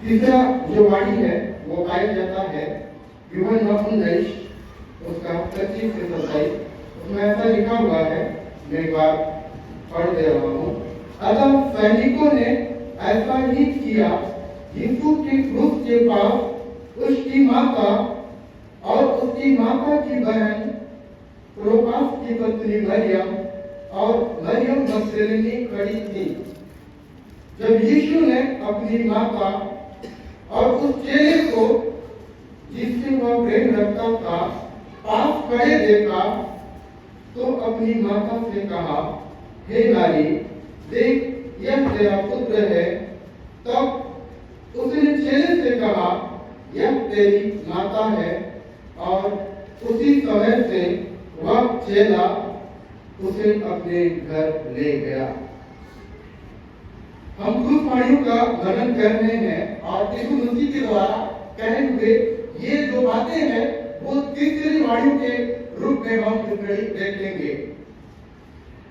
तीसरा जो वाणी है वो पाया जाता है यूहन्ना 19 उसका 25 से 27। उसमें ऐसा लिखा हुआ है, मैं एक बार पढ़ दे रहा हूँ। अतः सैनिकों ने ऐसा ही किया। यीशु के क्रूस के पास उसकी माता और उसकी माता की बहन क्लोपास की पत्नी मरियम और मरियम मगदलीनी खड़ी थी। जब यीशु ने अपनी माता और उस चेले को जिससे वह प्रेम रखता था पास खड़े देखा तो अपनी माता से कहा, हे नारी, देख यह तेरा पुत्र है। तब उसने चेले से कहा, यह तेरी माता है। और उसी समय से वह चेला उसे अपने घर ले गया। हम क्रूस वाणियों का वर्णन कर रहे हैं और यीशु मसीह के द्वारा कहे हुए ये जो बातें हैं वो तीसरी वाणियों के रूप में हम देखेंगे।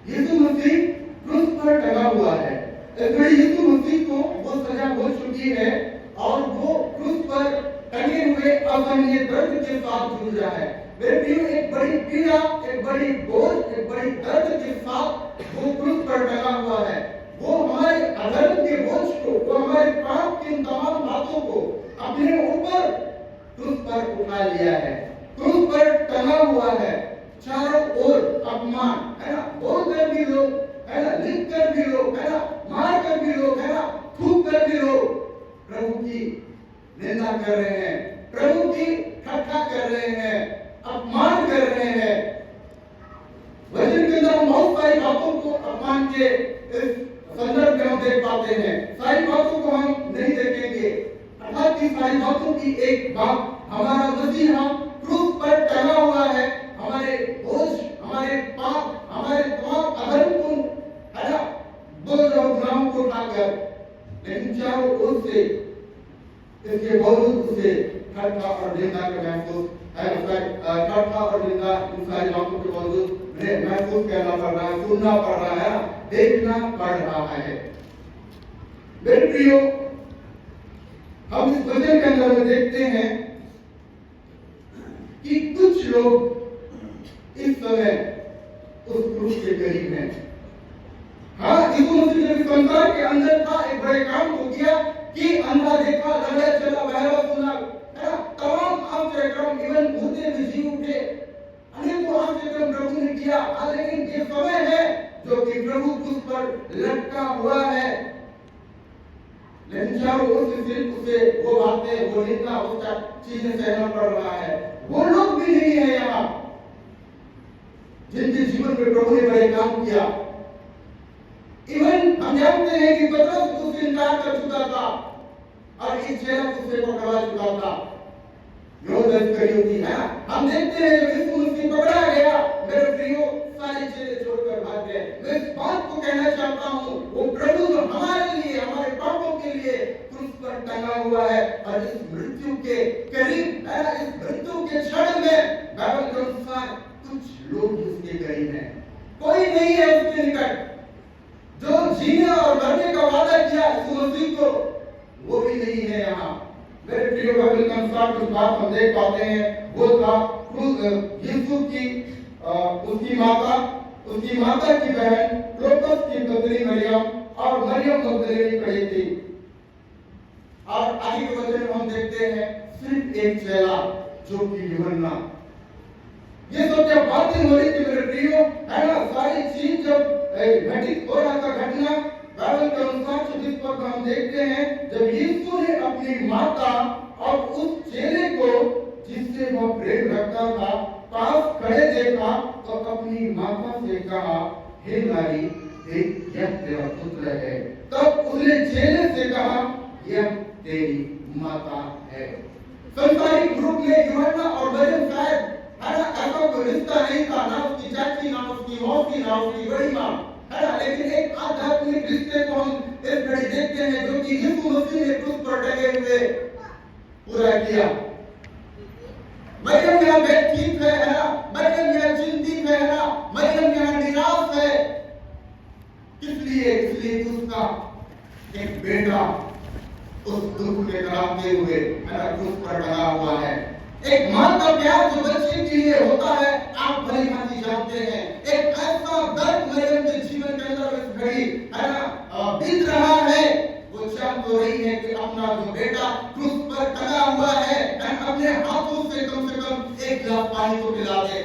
यीशु मसीह क्रूस पर टंगा हुआ है। यीशु मसीह को वो सजा हो चुकी है और वो क्रूस पर टंगे हुए असहनीय दर्द के साथ जूझ रहा है। मेरे प्रियो, एक बड़ी पीड़ा, एक बड़ी बोझ, एक बड़ी दर्द के साथ वो क्रूस पर टंगा हुआ है। वो हमारे अधर्म के बोझ को, वो हमारे पाप की तमाम बातों को अपने ऊपर क्रूस पर उठा लिया है। क्रूस पर टंगा हुआ है। चारों ओर अपमान है ना, बोल कर भी लोग है ना, लिख कर भी लोग है ना, मार कर भी लोग है ना, थूक कर भी लोग प्रभु की निंदा कर रहे हैं, प्रभु की ठट्ठा कर रहे हैं, अपमान कर रहे हैं। वचन के अंदर हम बहुत सारी बातों को अपमान के इस संदर्भ में हम देख पाते हैं। सारी बातों को हम नहीं देखेंगे। अर्थात की सारी बातों की एक बात, हमारा मसीह हम क्रूस पर टंगा हुआ है। हमारे बोझ, हमारे पाप, हमारे तमाम अधर्म को है ना, बोझ और गुनाहों को उठाकर, लेकिन चारों ओर से इसके बावजूद उसे ठट्ठा और निंदा का महसूस ठट्ठा और निंदा इन सारी बातों के बावजूद महसूस करना पड़ रहा है, सुनना पड़ रहा है, देखना पड़ रहा है। मेरे प्रियो, हम इस वचन के अंदर में देखते हैं कि कुछ लोग इस समय उस क्रूस के करीब हैं। हाँ, यीशु मसीह ने संसार के अंदर था, एक बड़े काम को किया कि अंधा देखा, लंगड़ा चला, बहरा सुना, है ना, तमाम आश्चर्यक्रम, इवन भूते भी जी उठे, अनेकों आश्चर्यक्रम प्रभु ने किया। लेकिन ये समय है जो कि प्रभु क्रूस पर लटका हुआ है। लेकिन चारों ओर से सिर्फ उसे वो बातें, वो निंदा, उसका चीजें सहना पड़ रहा है। वो लोग भी नहीं है यहाँ जिनके जीवन में प्रभु ने बड़े काम किया। इवन हम जानते हैं कि पतरस उससे इनकार कर चुका था और इस चेला उसे पकड़ा चुका था। है ना, हम देखते हैं जब यीशु मसीह पकड़ा गया, मेरे प्रियो, सारे चेले छोड़कर भाग गए। मैं इस बात को कहना चाहता हूँ, वो प्रभु जो हमारे लिए, हमारे पापों के लिए क्रूस पर टंगा हुआ है और इस मृत्यु के करीब है, इस मृत्यु के क्षण में बाइबल के अनुसार कुछ लोग उसके करीब हैं। कोई नहीं है उसके निकट। जो जीने और मरने का वादा किया यीशु मसीह को, वो भी नहीं है यहाँ। मेरे प्रिय बाइबल के अनुसार कुछ बात हम देख पाते हैं। वो था यीशु की उसकी माता की बहन क्लोपास की पत्नी मरियम और मरियम मगदलीनी खड़ी थी। और आगे के वचन में हम देखते हैं सिर्फ एक चेला जो कि यूहन्ना। ये सब जब बातें हो रही थी मेरे प्रियो, है ना, सारी चीज जब घटित हो रहा था, घटना बाइबल के अनुसार 26 पद हम देखते हैं, जब यीशु ने अपनी माता और उस चेले को जिससे वह प्रेम रखता था पास खड़े देखा तो अपनी माता से कहा, हे नारी, देख यह तेरा पुत्र है। तब उसने चेले से कहा, यह तेरी माता है। संसारिक रूप में यूहन्ना और मरियम शायद ऐसा कोई रिश्ता नहीं था, ना उसकी चाची, ना उसकी मौसी, ना उसकी बड़ी माँ, है ना, लेकिन एक आध्यात्मिक रिश्ते को हम इस घड़ी देखते हैं जो कि यीशु मसीह ने क्रूस पर टंगे हुए पूरा किया। मरियम यहाँ बेचैन है ना, मरियम यहाँ चिंतित है ना, मरियम यहाँ निराश है। किस लिए? इसलिए उसका एक बेटा उस दुख के कराहते हुए क्रूस पर टंगा हुआ है। एक मां का प्यार जो बच्चे के लिए होता है, आप भली भांति जानते हैं। एक ऐसा दर्द मरियम के जीवन के अंदर इस घड़ी बीत रहा है। वो चाह तो रही है कि अपना जो बेटा क्रूस पर टंगा हुआ है अपने हाथों से कम एक गिलास पानी को पिला दे,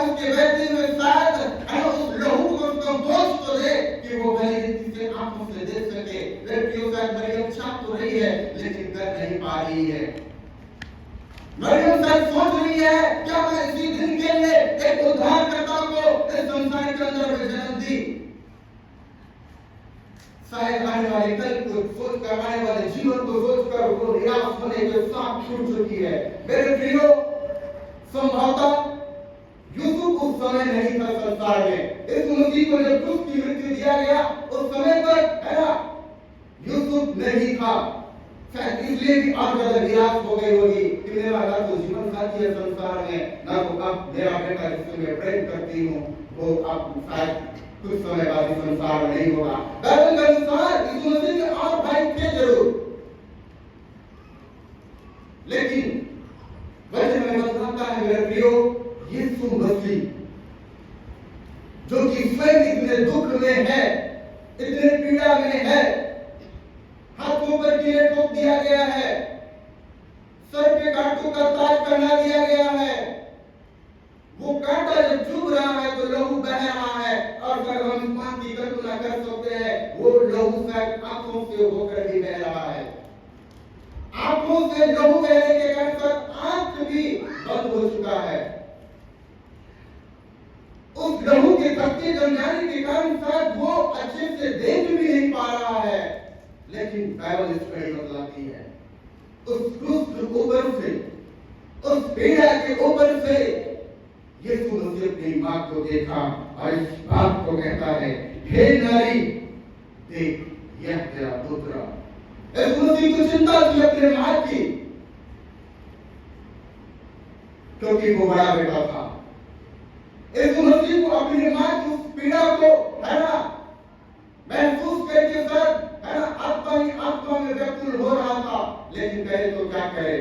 उसके बहते हुए शायद उस लहू को उसको बोझ तो दे कि वो भली रीति से आंखों से देख सके। लड़कियों का मरियम चाह तो रही है लेकिन कर नहीं पा रही है। मरियम शायद सोच रही है क्या मैं इसी दिन के लिए एक उद्धारकर्ता को इस संसार के अंदर में जन्म दी। शायद आने वाले कल को सोचकर, आने वाले जीवन को सोचकर वो निराश होने के साथ छूट चुकी है। मेरे प्रियो, संभवतः यूसुफ उस समय नहीं था संसार में। इस मसीह को जब क्रूस की मृत्यु दिया गया उस समय पर यूसुफ नहीं था। शायद इसलिए भी और ज्यादा निराश हो गई होगी कि मेरा ना तो जीवन साथी है संसार में, ना तो अब मेरा बेटा जिससे मैं प्रेम करती हूँ वो अब शायद कुछ समय बाद इस संसार में नहीं होगा। बाइबल के अनुसार यीशु मसीह के और भाई थे जरूर, लेकिन वचन में बताता है मेरे प्रियो, यीशु मसीह जो कि स्वयं इतने दुख में है, इतने पीड़ा में है, हाथों पर कीड़े ठोक दिया गया है, सर पे कांटों का ताज पहना दिया गया है, वो कांटा जब चुभ रहा है तो लहू बह रहा है, और अगर हम इस बात की कल्पना कर सकते हैं वो लहू शायद आंखों से होकर भी बह रहा है। आंखों से लहू बहने के कारण आंख भी बंद हो चुका है। उस लहू के धक्के जम जाने के कारण शायद वो अच्छे से देख भी नहीं पा रहा है। लेकिन बाइबल इस पर बतलाती है उस क्रूस के ऊपर से, उस पीड़ा के ऊपर से यीशु मसीह अपनी मां को देखा और इस बात को कहता है, हे नारी देख यह तेरा पुत्र। यीशु मसीह को चिंता थी अपने मां की, क्योंकि वो बड़ा बेटा था। यीशु मसीह को अपनी मां की उस पीड़ा को महसूस करके सर आत्मा में व्याकुल हो रहा था। लेकिन कहे तो क्या करे,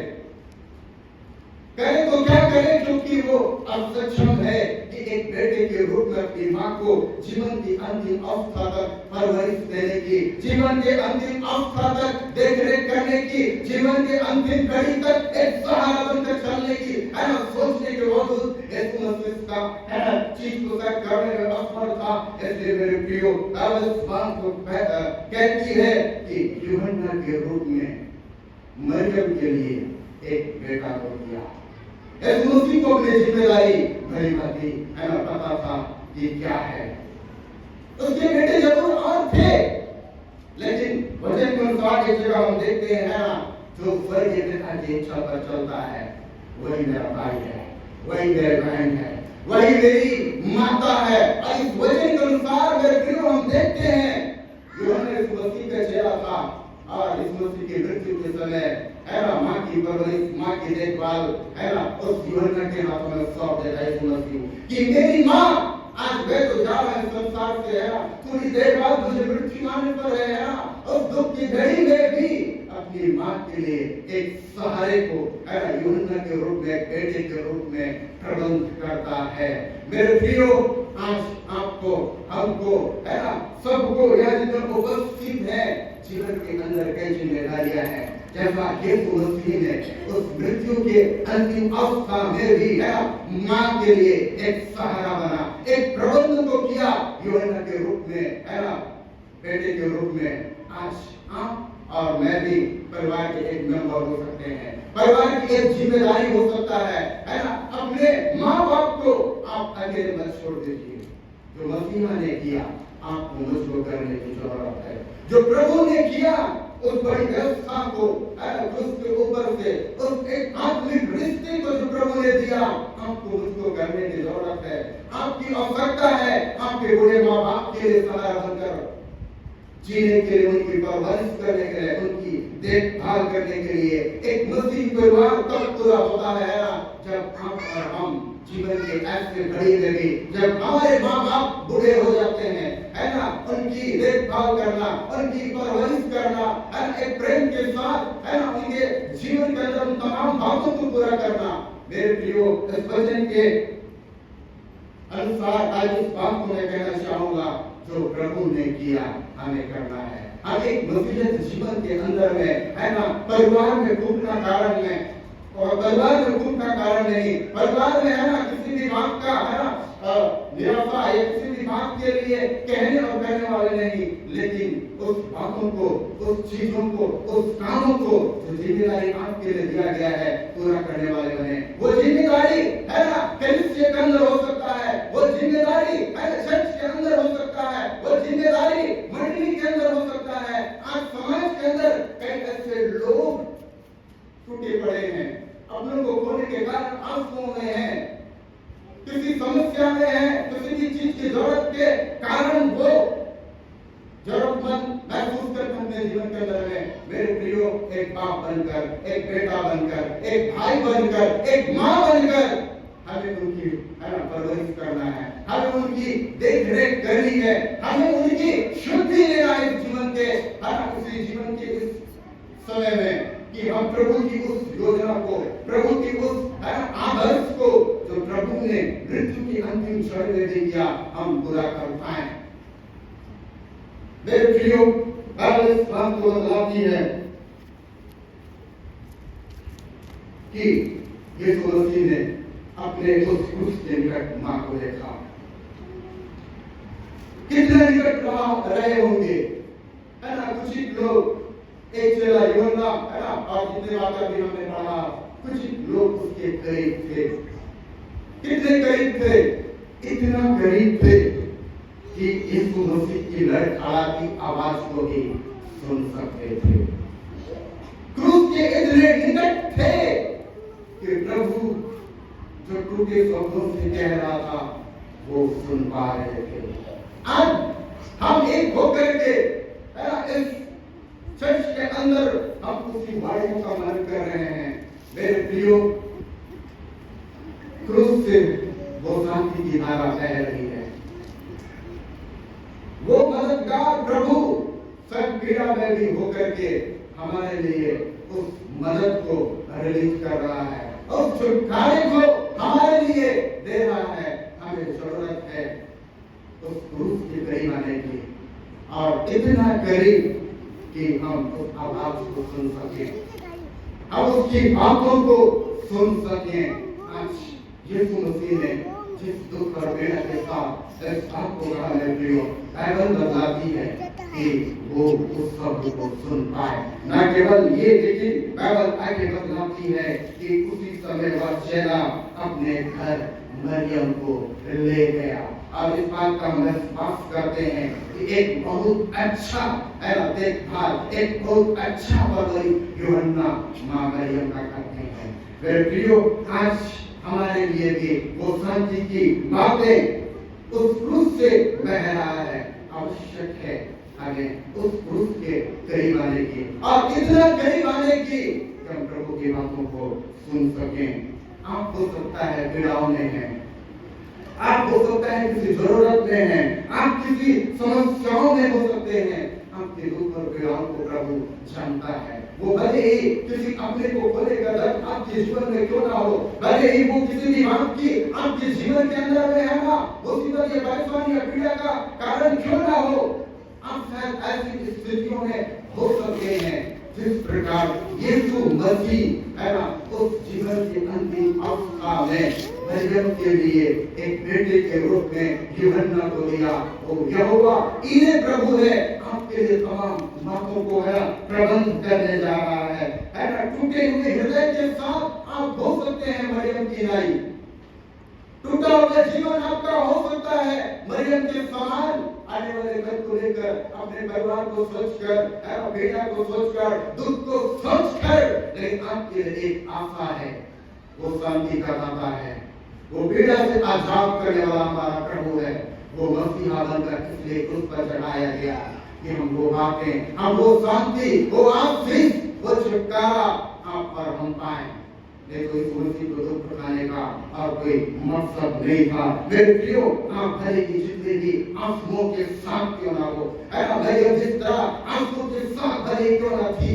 कहे तो क्या करे, क्योंकि वो अब सक्षम है कि एक बेटे के रूप में अपनी मां को जीवन की अंतिम अवस्था तक परवरिश देने की, जीवन के अंतिम अवस्था तक देखरेख करने की, जीवन के अंतिम घड़ी तक एक सहारा बनकर चलने की सोचने के बावजूद यीशु मसीह का चीज को तक करने में असमर्थ था। इसलिए मेरे प्रियो, इस बात को कहती है कि यूहन्ना के रूप में मरियम के लिए एक बेटा को दिया। यीशु मसीह को अपनी जिम्मेदारी भली भांति पता था कि क्या है। उसके बेटे जरूर और थे, लेकिन वचन के अनुसार एक जगह हम देखते हैं जो स्वर्गीय पिता की इच्छा पर चलता है वही मेरा भाई है, वही मेरी बहन है, वही मेरी माता है। और इस वचन के अनुसार मेरे प्रियो हम देखते हैं यूहन्ना इस मसीह का चेहरा था और इस मसीह की मृत्यु के समय मां की परवरिश, मां की देखभाल उस यूहन्ना के हाथों में सौंप देता है यीशु मसीह कि मेरी मां आज मैं तो जा रहा है संसार से थोड़ी देर बाद मुझे मृत्यु आने पर है उस दुख की घड़ी में भी अपनी मां के लिए एक सहारे को यूहन्ना के रूप में, बेटे के रूप में प्रबंध करता है। मेरे प्रियो, आज आपको, हमको, सबको यह जितना उपस्थित है जीवन के अंदर कई जिम्मेदारियां हैं। जैसा यीशु मसीह ने उस मृत्यु के अंतिम अवस्था में भी मां के लिए एक सहारा बना, एक प्रबंध को किया यूहन्ना के रूप में, बेटे के रूप में। आज आप और मैं भी परिवार के एक मेंबर हो सकते हैं, परिवार की एक जिम्मेदारी हो सकता है अपने माँ बाप को आप अकेले मत छोड़ दीजिए। जो मसीह ने किया आपको मुझको करने की जरूरत है। जो प्रभु ने किया उस बड़ी व्यवस्था को उसके ऊपर से उस एक आत्मिक रिश्ते को जो प्रभु ने दिया आपको मुझको करने की जरूरत है। आपकी आवश्यकता है आपके बूढ़े माँ बाप के लिए सहारा बनकर जीने के लिए, उनकी परवरिश करने के लिए, उनकी देखभाल करने के लिए। एक मसीही परिवार तब पूरा होता है ना जब आप और हम जीवन के ऐसे घड़ी में भी जब हमारे माँ बाप बूढ़े हो जाते हैं, है ना, उनकी देखभाल करना, उनकी परवरिश करना, है ना, एक प्रेम के साथ, है ना, उनके जीवन के अंदर उन तमाम बातों को पूरा करना। मेरे प्रियो, इस वचन के अनुसार आज इस बात को मैं कहना चाहूंगा, जो प्रभु ने किया हमें करना है। हम एक मसीहियत जीवन के अंदर में, है ना, परिवार में टूटना कारण में, और परिवार में टूटना कारण नहीं, परिवार में, है ना, किसी भी बात का, है ना, निराशा या किसी भी बात के लिए कहने और करने वाले नहीं, लेकिन उस बातों को, उस चीजों को, उस कामों को जो जिम्मेदारी आपके लिए दिया गया है पूरा करने वाले बने। वो जिम्मेदारी, है ना, कलीसिया के अंदर हो सकता है, वो जिम्मेदारी, है ना, चर्च के अंदर हो सकता है, वो जिम्मेदारी मंडली के अंदर हो सकता है। आज समाज के अंदर कई ऐसे लोग टूटे पड़े हैं, अपनों को खोने के कारण आंसुओं में हैं, किसी समस्या में है, किसी भी चीज की जरूरत के कारण वो जरूरतमंद महसूस करते हैं अपने जीवन के अंदर में। मेरे प्रियो, एक बाप बनकर, एक बेटा बनकर, एक भाई बनकर, एक माँ बनकर हमें उनकी, है ना, परवरिश करना है, हमें उनकी देख रेख करनी है, हमें उनकी शुद्धि लेना है इस जीवन के, है ना, उसी जीवन के इस समय में कि हम प्रभु की उस योजना को, प्रभु की उस, है ना, आदर्श को जो प्रभु ने मृत्यु की अंतिम क्षण में दे दिया, हम पूरा कर पाए। मेरे प्रियो, बाइबल इस बात को बताती है कि यीशु मसीह ने अपने उस क्रूस के निकट मां को देखा। कितने निकट रहे होंगे, है ना। कुछ लोग, एक चेला यूहन्ना, है ना, और जितने वाक्य भी हमने पढ़ा, कुछ लोग उसके करीब थे। कितने करीब थे? इतना करीब थे कि यीशु मसीह की लड़खड़ाती आवाज को ही सुन सकते थे। क्रूस के इतने निकट थे कि प्रभु जो टूटे शब्दों से कह रहा था वो सुन पा रहे थे। आज हम एक होकर के, है ना, इस चर्च के अंदर हम उसी वाणियों का मन कर रहे हैं। मेरे प्रियो, क्रूस से वो शांति की धारा बह रही है। वो मददगार प्रभु सब पीड़ा में भी होकर के हमारे लिए उस मदद को रिलीज कर रहा है, उस छुटकारे को हमारे लिए दे रहा है। हमें जरूरत है उस क्रूस के करीब आने की, और इतना करीब कि हम उस आवाज को सुन सकें, हम उसकी बातों को सुन सकें। आज यीशु मसीह ने जिस दुख और पीड़ा के साथ इस बात को कहा, मेरे प्रियो, बाइबल बताती है कि वो उस शब्द को सुन पाए। न केवल ये, लेकिन बाइबल आगे बताती है कि उसी समय वह चेला अपने घर मरियम को ले गया। और इस बात का हम विश्वास करते हैं कि एक बहुत अच्छा, है ना, देखभाल, एक बहुत अच्छा परवरिश यूहन्ना मां मरियम का करते हैं। मेरे प्रियो, आज हमारे लिए भी वो शांति की बातें उस क्रूस से बह रहा है। आवश्यक है हमें उस क्रूस के करीब आने की, और इतना करीब आने की कि हम प्रभु की बातों को सुन सकें। आप हो सकता है पीड़ाओं में हैं, आप हो सकता है किसी जरूरत में हैं, आप किसी समस्याओं में हो सकते हैं। आपके दुख और पीड़ाओं को प्रभु जानता है। वो भले ही किसी अपने को खोने का दर्द आपके जीवन में क्यों ना हो, भले ही वो किसी भी बात की आपके जीवन के अंदर में, है ना, मुसीबत या परेशानी या पीड़ा का कारण क्यों ना हो, आप शायद ऐसी स्थितियों में हो सकते हैं जिस प्रकार यीशु मसीह, है ना, उस जीवन की अंतिम अवस्था में मरियम के लिए एक बेटे के रूप में यूहन्ना को दिया। वो यहोवा इन्हें प्रभु है, आपके लिए तमाम बातों को, है, प्रबंध करने जा रहा है ना। टूटे हुए हृदय के साथ आप हो सकते हैं मरियम की नाई, टूटा हुआ जीवन आपका हो सकता है मरियम के समान। आने वाले कल को लेकर अपने परिवार को सोचकर, बेटा को सोचकर, दुख को सोचकर, लेकिन आपके लिए एक आशा है, वो शांति का दाता है, वो पीड़ा से आजाद करने वाला हमारा प्रभु है। वो मसीहा बनकर इसलिए उस पर चढ़ाया गया कि हम वो बातें, हम वो शांति, वो आशीष वो छुटकारा आप और हम पाए। देखो इस मसीह को दुख उठाने का और कोई मकसद नहीं था। मेरे प्रियो, आप भले की जितने भी आंसुओं के साथ क्यों ना हो, ऐसा भले जिस तरह आंसुओं के साथ भले क्यों ना थी,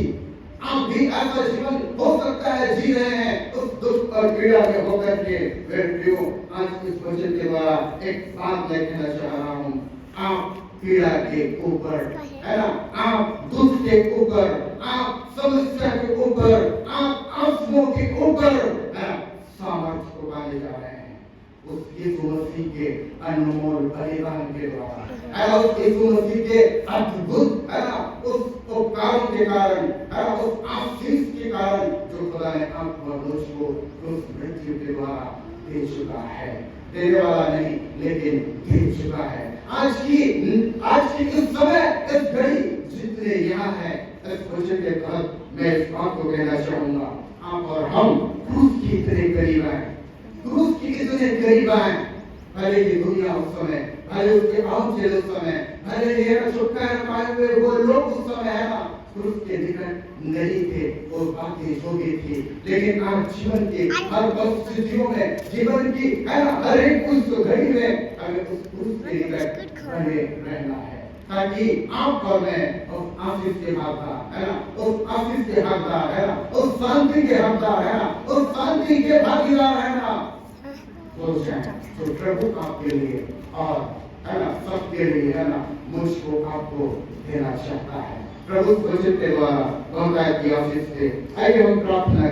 आप भी ऐसा जीवन हो सकता है जी रहे हैं उस दुख और पीड़ा में होकर के। मेरे प्रियो, आज इस वचन के द्वारा एक बात मैं कहना चाह रहा हूँ। आप पीड़ा के ऊपर, है ना, आप दुख के ऊपर, आप समस्या के ऊपर, आप आंसुओं के ऊपर सामर्थ्य को पाने जा रहे हैं उस यीशु मसीह के अनमोल बलिदान के द्वारा, उस यीशु मसीह के अद्भुत, है ना, उस उपकारों के कारण, है ना, उस आशीष के कारण जो खुदा ने आपको और मुझको उस मृत्यु के द्वारा दे चुका है। देने वाला नहीं लेकिन दे चुका है। आज की इस समय, इस घड़ी जितने यहाँ है, इस वचन के तहत मैं इस बात को कहना चाहूंगा, आप और हम क्रूस की इतने करीब हैं, क्रूस की इतने करीब हैं। भले ही दुनिया उस समय, भले उसके आउटसेल उस समय, भले ये छुटकारा पाए हुए वो लोग उस समय, है ना, क्रूस के निकट नहीं थे, वो बातें हो गई थी। लेकिन आज जीवन के हर परिस्थितियों में, जीवन की, है ना, हर एक उस घड़ी में हमें उस क्रूस के निकट बने रहना है, ताकि आप और मैं उस आशीष के हकदार, है ना, उस आशीष के हकदार, है ना, उस शांति के हकदार, है ना, उस शांति के भागीदार, है ना, हो जाए तो प्रभु आपके लिए और, है ना, सबके लिए, है ना, मुझको आपको देना चाहता है। प्रभु वचन के द्वारा बहुतायत की आशीष से आइए हम प्रार्थना